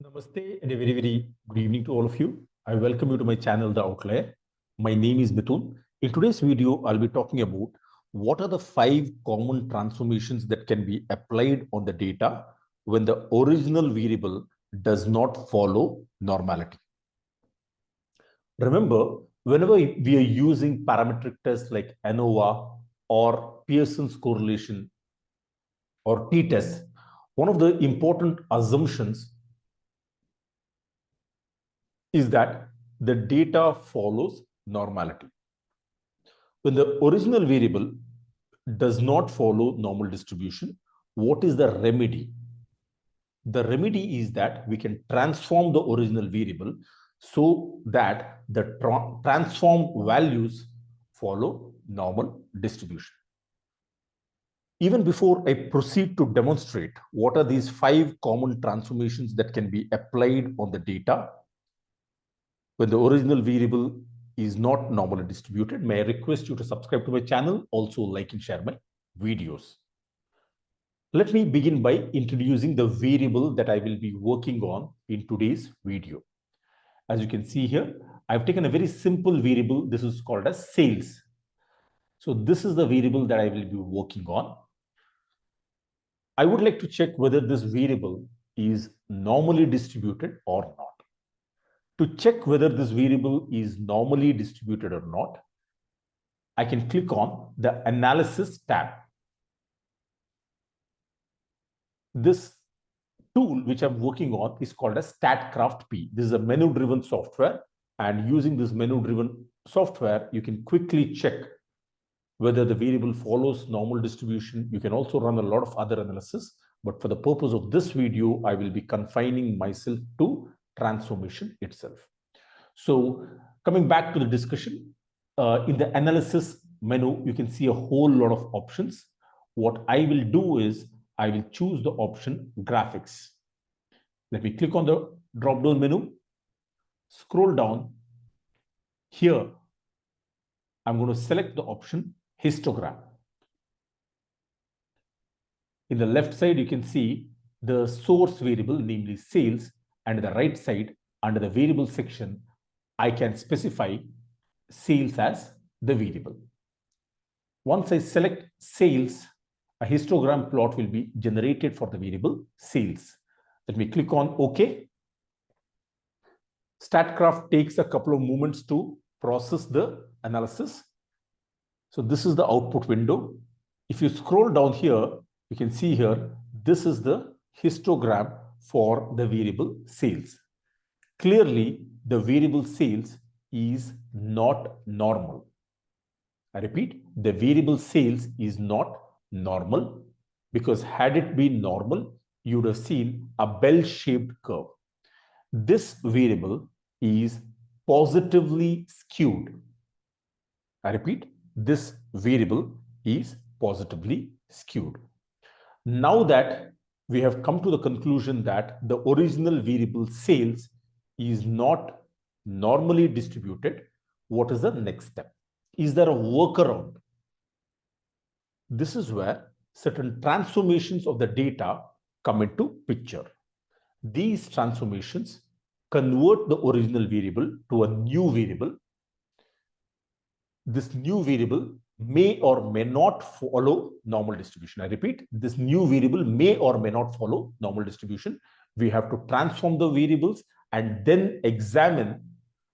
Namaste and a very good evening to all of you. I welcome you to my channel, The Outlier. My name is Mithun. In today's video, I'll be talking about what are the 5 common transformations that can be applied on the data when the original variable does not follow normality. Remember, whenever we are using parametric tests like ANOVA or Pearson's correlation or t-test, one of the important assumptions is that the data follows normality. When the original variable does not follow normal distribution, what is the remedy? The remedy is that we can transform the original variable so that the transformed values follow normal distribution. Even before I proceed to demonstrate what are these 5 common transformations that can be applied on the data when the original variable is not normally distributed, may I request you to subscribe to my channel, also like and share my videos. Let me begin by introducing the variable that I will be working on in today's video. As you can see here, I've taken a very simple variable. This is called as sales. So this is the variable that I will be working on. I would like to check whether this variable is normally distributed or not. To check whether this variable is normally distributed or not, I can click on the Analysis tab. This tool which I'm working on is called as StatCraft-P. This is a menu-driven software, and using this menu-driven software, you can quickly check whether the variable follows normal distribution. You can also run a lot of other analysis, but for the purpose of this video, I will be confining myself to transformation itself. So coming back to the discussion, in the analysis menu, you can see a whole lot of options. What I will do is I will choose the option graphics. Let me click on the drop-down menu, scroll down. Here, I'm going to select the option histogram. In the left side, you can see the source variable, namely sales, and the right side, under the variable section, I can specify sales as the variable. Once I select sales, a histogram plot will be generated for the variable sales. Let me click on OK. StatCraft takes a couple of moments to process the analysis. So this is the output window. If you scroll down here, you can see here, this is the histogram for the variable sales. Clearly, the variable sales is not normal. I repeat, the variable sales is not normal, because had it been normal, you would have seen a bell-shaped curve. This variable is positively skewed. I repeat, this variable is positively skewed. Now that we have come to the conclusion that the original variable sales is not normally distributed, what is the next step? Is there a workaround? This is where certain transformations of the data come into picture. These transformations convert the original variable to a new variable. This new variable may or may not follow normal distribution. I repeat, this new variable may or may not follow normal distribution. We have to transform the variables and then examine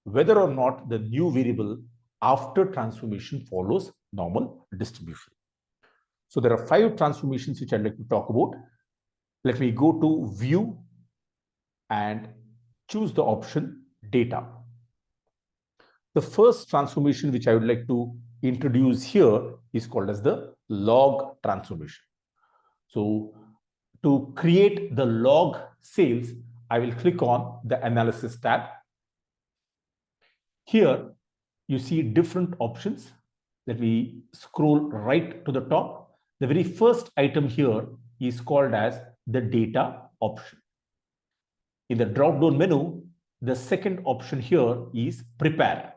whether or not the new variable after transformation follows normal distribution. So there are 5 transformations which I'd like to talk about. Let me go to View and choose the option Data. The first transformation which I would like to introduce here is called as the log transformation. So to create the log sales, I will click on the Analysis tab. Here, you see different options. Let me scroll right to the top. The very first item here is called as the data option. In the drop-down menu, the second option here is prepare.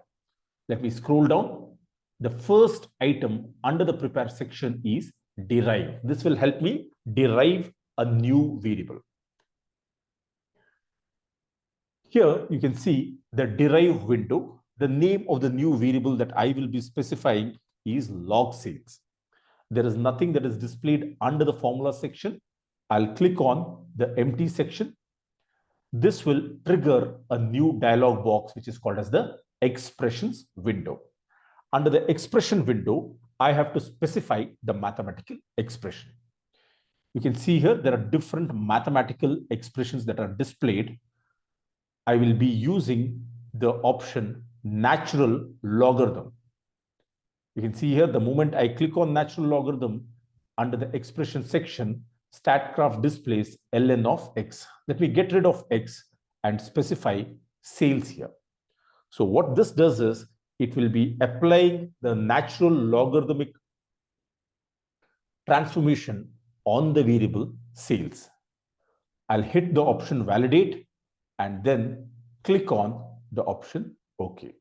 Let me scroll down. The first item under the prepare section is derive. This will help me derive a new variable. Here you can see the derive window. The name of the new variable that I will be specifying is log sales. There is nothing that is displayed under the formula section. I'll click on the empty section. This will trigger a new dialog box, which is called as the expressions window. Under the expression window, I have to specify the mathematical expression. You can see here there are different mathematical expressions that are displayed. I will be using the option natural logarithm. You can see here the moment I click on natural logarithm, under the expression section, statgraph displays ln of x. Let me get rid of x and specify sales here. So what this does is it will be applying the natural logarithmic transformation on the variable sales. I'll hit the option validate and then click on the option OK.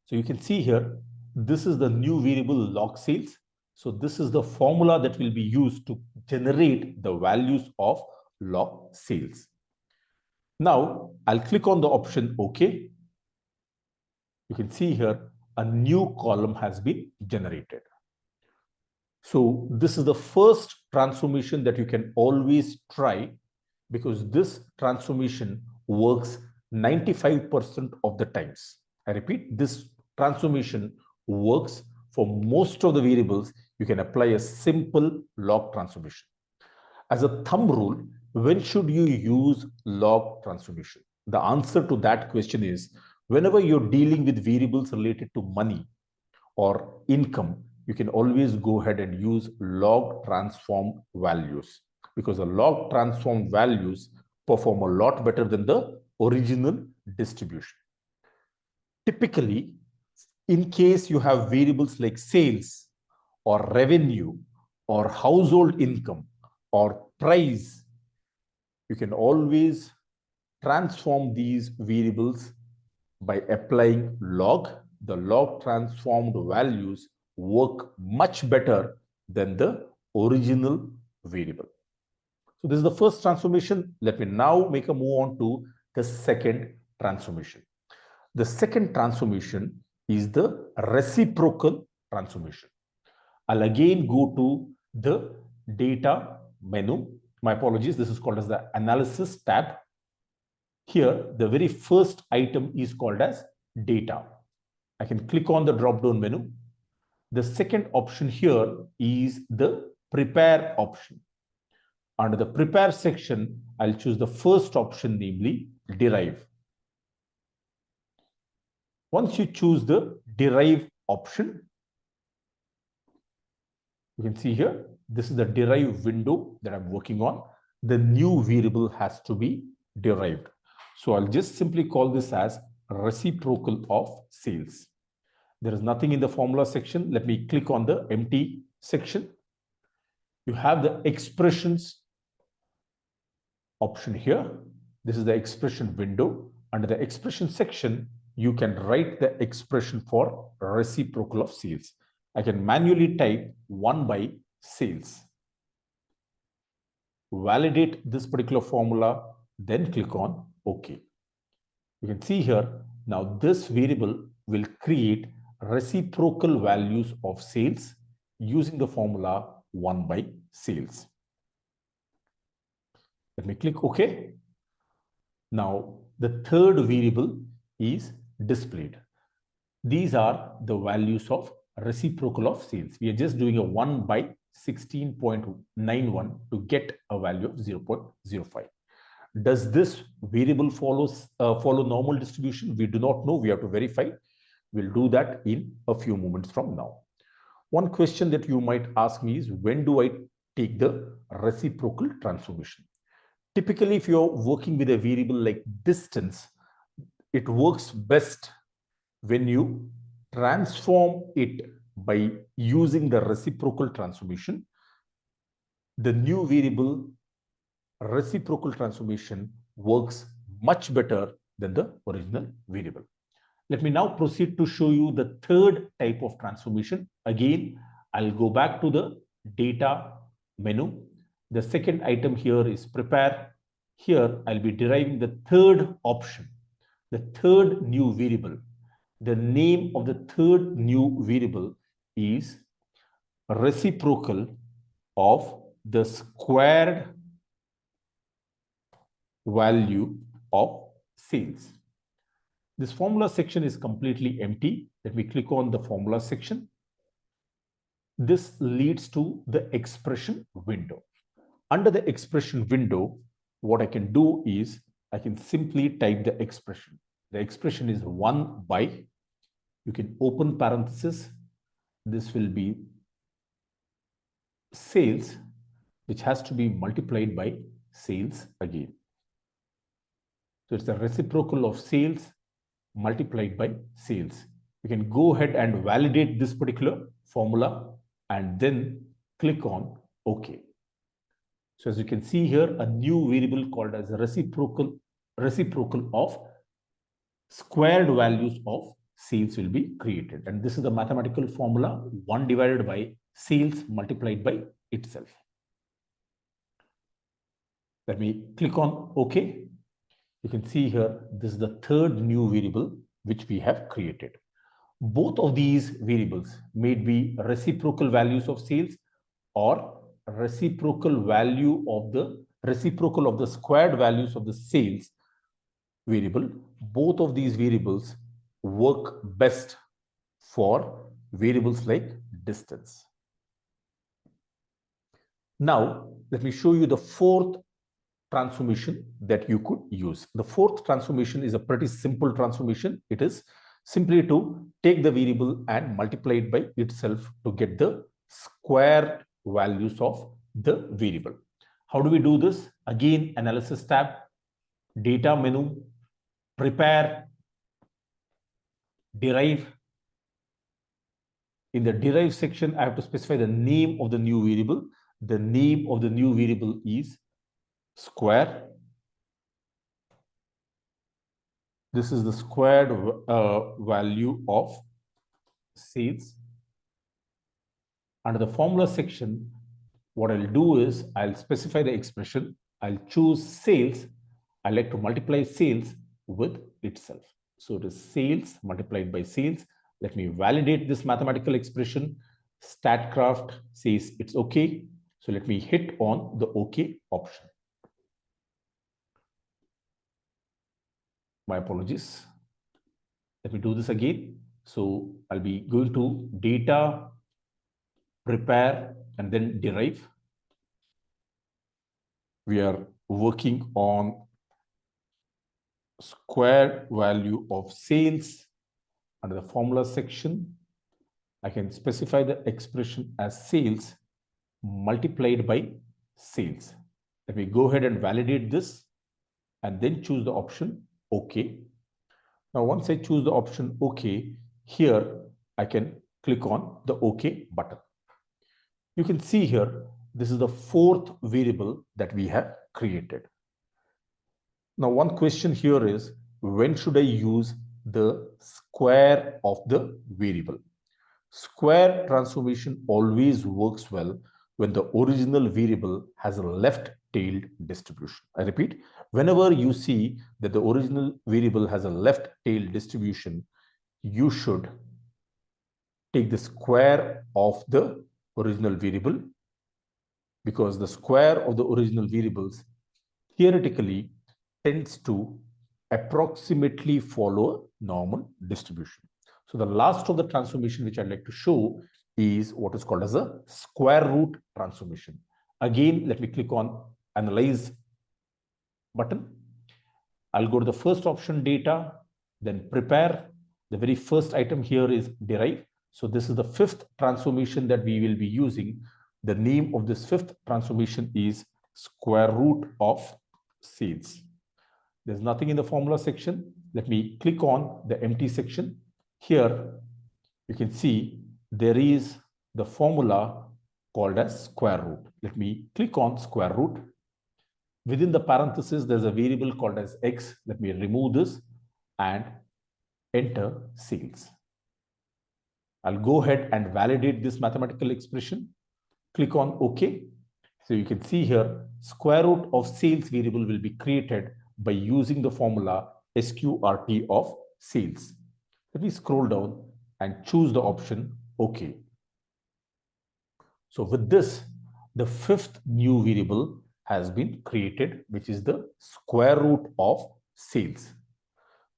So you can see here, this is the new variable log sales. So this is the formula that will be used to generate the values of log sales. Now I'll click on the option OK. You can see here a new column has been generated. So this is the first transformation that you can always try, because this transformation works 95% of the times. I repeat, this transformation works for most of the variables. You can apply a simple log transformation. As a thumb rule, when should you use log transformation? The answer to that question is whenever you're dealing with variables related to money or income, you can always go ahead and use log transform values, because the log transform values perform a lot better than the original distribution. Typically, in case you have variables like sales or revenue or household income or price, you can always transform these variables by applying log. The log transformed values work much better than the original variable. So this is the first transformation. Let me now make a move on to the second transformation. The second transformation is the reciprocal transformation. I'll again go to the data menu. My apologies, this is called as the analysis tab. Here, the very first item is called as data. I can click on the drop-down menu. The second option here is the prepare option. Under the prepare section, I'll choose the first option, namely derive. Once you choose the derive option, you can see here, this is the derive window that I'm working on. The new variable has to be derived. So I'll just simply call this as reciprocal of sales. There is nothing in the formula section. Let me click on the empty section. You have the expressions option here. This is the expression window. Under the expression section, you can write the expression for reciprocal of sales. I can manually type 1 by sales. Validate this particular formula, then click on OK. You can see here, now this variable will create reciprocal values of sales using the formula 1 by sales. Let me click OK. Now the third variable is displayed. These are the values of reciprocal of sales. We are just doing a 1 by 16.91 to get a value of 0.05. Does this variable follow normal distribution? We do not know. We have to verify. We'll do that in a few moments from now. One question that you might ask me is, when do I take the reciprocal transformation? Typically, if you're working with a variable like distance, it works best when you transform it by using the reciprocal transformation. The new variable reciprocal transformation works much better than the original variable. Let me now proceed to show you the third type of transformation. Again, I'll go back to the data menu. The second item here is prepare. Here, I'll be deriving the third option, the third new variable. The name of the third new variable is reciprocal of the squared value of sales. This formula section is completely empty. Let me click on the formula section. This leads to the expression window. Under the expression window, what I can do is I can simply type the expression. The expression is 1 by, you can open parenthesis. This will be sales, which has to be multiplied by sales again. So it's the reciprocal of sales multiplied by sales. You can go ahead and validate this particular formula and then click on OK. So as you can see here, a new variable called as reciprocal of squared values of sales will be created. And this is the mathematical formula, 1 divided by sales multiplied by itself. Let me click on OK. You can see here, this is the third new variable which we have created. Both of these variables may be reciprocal values of sales or reciprocal of the squared values of the sales variable. Both of these variables work best for variables like distance. Now, let me show you the fourth transformation that you could use. The fourth transformation is a pretty simple transformation. It is simply to take the variable and multiply it by itself to get the square values of the variable. How do we do this? Again, analysis tab, data menu, prepare, derive. In the derive section, I have to specify the name of the new variable. The name of the new variable is square. This is the squared value of sales. Under the formula section, what I'll do is I'll specify the expression. I'll choose sales. I like to multiply sales with itself. So it is sales multiplied by sales. Let me validate this mathematical expression. Statcraft says it's okay. So let me hit on the OK option. My apologies. Let me do this again. So I'll be going to data, prepare, and then derive. We are working on square value of sales. Under the formula section, I can specify the expression as sales multiplied by sales. Let me go ahead and validate this and then choose the option OK. Now, once I choose the option OK, here I can click on the OK button. You can see here, this is the fourth variable that we have created. Now, one question here is, when should I use the square of the variable? Square transformation always works well when the original variable has a left-tailed distribution. I repeat, whenever you see that the original variable has a left-tailed distribution, you should take the square of the original variable, because the square of the original variables theoretically tends to approximately follow a normal distribution. So the last of the transformation which I'd like to show is what is called as a square root transformation. Again, let me click on Analyze button. I'll go to the first option, data, then prepare. The very first item here is derive. So this is the fifth transformation that we will be using. The name of this fifth transformation is square root of sales. There's nothing in the formula section. Let me click on the empty section. Here, you can see there is the formula called as square root. Let me click on square root. Within the parenthesis, there's a variable called as x. Let me remove this and enter sales. I'll go ahead and validate this mathematical expression. Click on OK. So you can see here, square root of sales variable will be created by using the formula sqrt of sales. Let me scroll down and choose the option OK. So with this, the fifth new variable has been created, which is the square root of sales.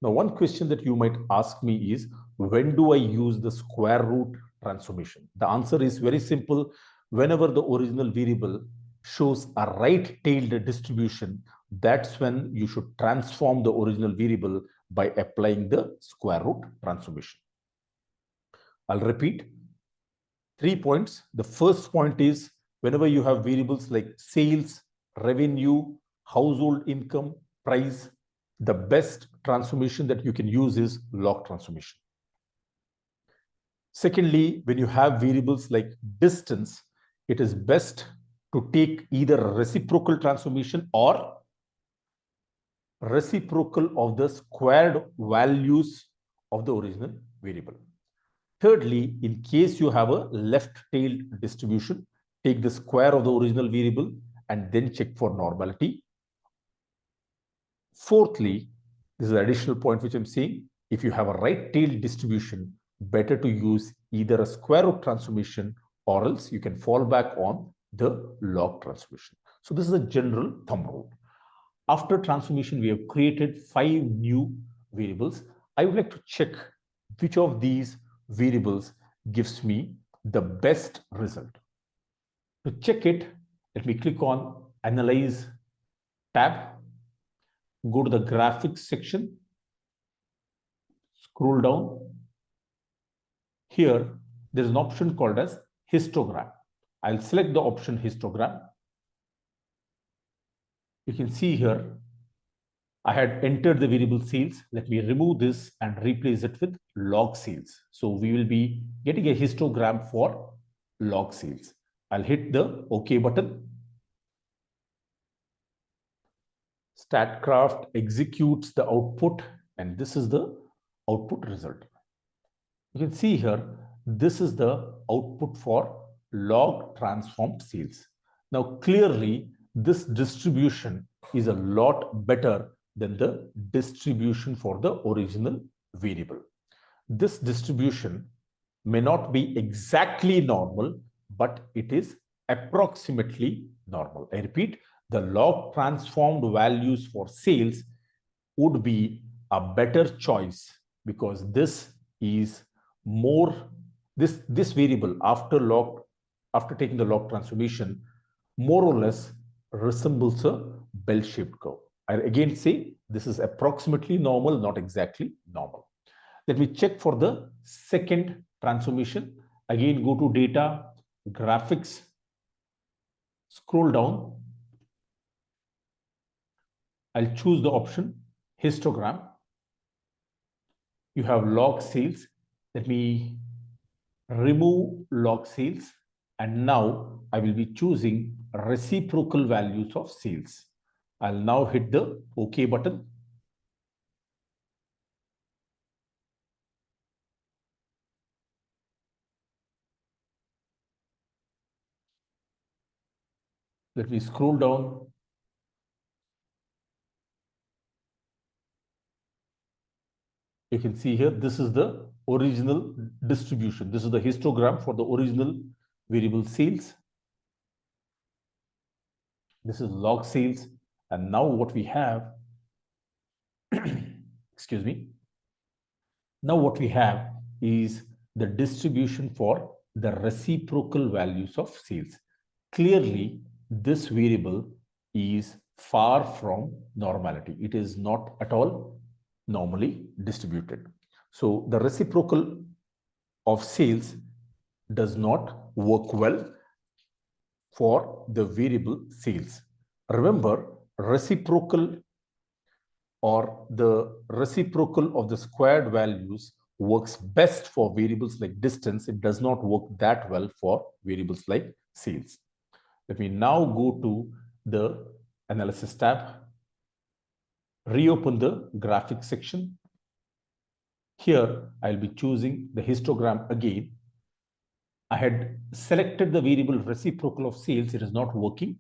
Now, one question that you might ask me is, when do I use the square root transformation? The answer is very simple. Whenever the original variable shows a right-tailed distribution, that's when you should transform the original variable by applying the square root transformation. I'll repeat 3 points. The first point is, whenever you have variables like sales, revenue, household income, price, the best transformation that you can use is log transformation. Secondly, when you have variables like distance, it is best to take either reciprocal transformation or reciprocal of the squared values of the original variable. Thirdly, in case you have a left-tailed distribution, take the square of the original variable and then check for normality. Fourthly, this is an additional point which I'm saying, if you have a right-tailed distribution, better to use either a square root transformation or else you can fall back on the log transformation. So this is a general thumb rule. After transformation, we have created 5 new variables. I would like to check which of these variables gives me the best result. To check it, let me click on Analyze tab, go to the Graphics section, scroll down. Here, there is an option called as histogram. I'll select the option histogram. You can see here, I had entered the variable sales. Let me remove this and replace it with log sales. So we will be getting a histogram for log sales. I'll hit the OK button. Statcraft executes the output, and this is the output result. You can see here, this is the output for log transformed sales. Now, clearly, this distribution is a lot better than the distribution for the original variable. This distribution may not be exactly normal, but it is approximately normal. I repeat, the log transformed values for sales would be a better choice because this is more, this variable after taking the log transformation more or less resembles a bell-shaped curve. I again say this is approximately normal, not exactly normal. Let me check for the second transformation. Again, go to data, graphics, scroll down. I'll choose the option histogram. You have log sales. Let me remove log sales. And now I will be choosing reciprocal values of sales. I'll now hit the OK button. Let me scroll down. You can see here, this is the original distribution. This is the histogram for the original variable sales. This is log sales. And now what we have, excuse me. Now what we have is the distribution for the reciprocal values of sales. Clearly, this variable is far from normality. It is not at all normally distributed. So the reciprocal of sales does not work well for the variable sales. Remember, reciprocal or the reciprocal of the squared values works best for variables like distance. It does not work that well for variables like sales. Let me now go to the analysis tab, reopen the graphics section. Here, I'll be choosing the histogram again. I had selected the variable reciprocal of sales. It is not working.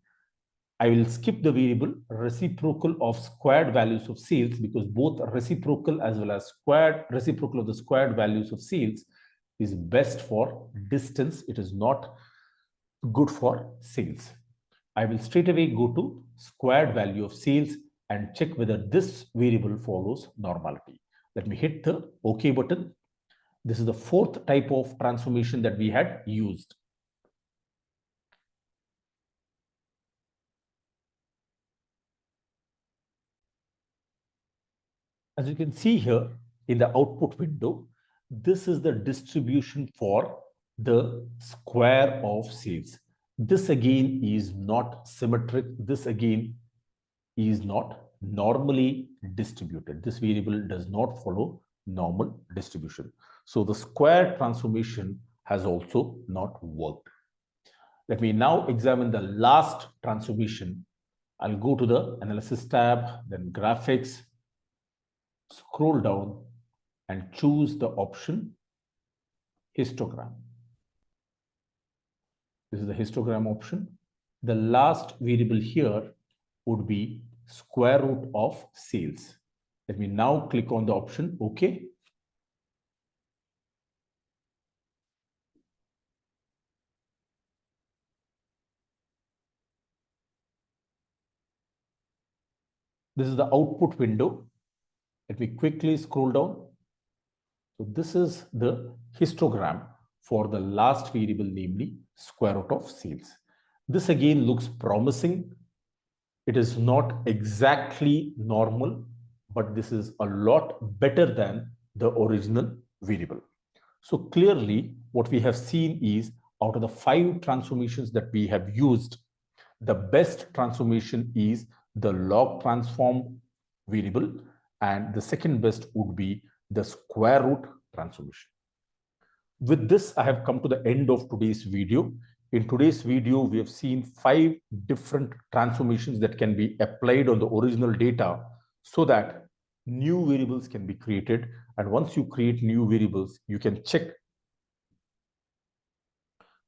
I will skip the variable reciprocal of squared values of sales because both reciprocal as well as squared reciprocal of the squared values of sales is best for distance. It is not good for sales. I will straight away go to squared value of sales and check whether this variable follows normality. Let me hit the OK button. This is the fourth type of transformation that we had used. As you can see here in the output window, this is the distribution for the square of sales. This again is not symmetric. This again is not normally distributed. This variable does not follow normal distribution. So the square transformation has also not worked. Let me now examine the last transformation. I'll go to the analysis tab, then graphics, scroll down and choose the option histogram. This is the histogram option. The last variable here would be square root of sales. Let me now click on the option OK. This is the output window. Let me quickly scroll down. So this is the histogram for the last variable, namely square root of sales. This again looks promising. It is not exactly normal, but this is a lot better than the original variable. So clearly what we have seen is out of the 5 transformations that we have used, the best transformation is the log transform variable, and the second best would be the square root transformation. With this, I have come to the end of today's video. In today's video, we have seen 5 different transformations that can be applied on the original data so that new variables can be created. And once you create new variables, you can check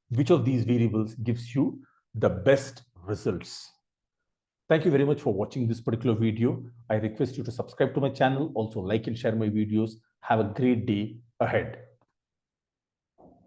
which of these variables gives you the best results. Thank you very much for watching this particular video. I request you to subscribe to my channel, also like and share my videos. Have a great day ahead.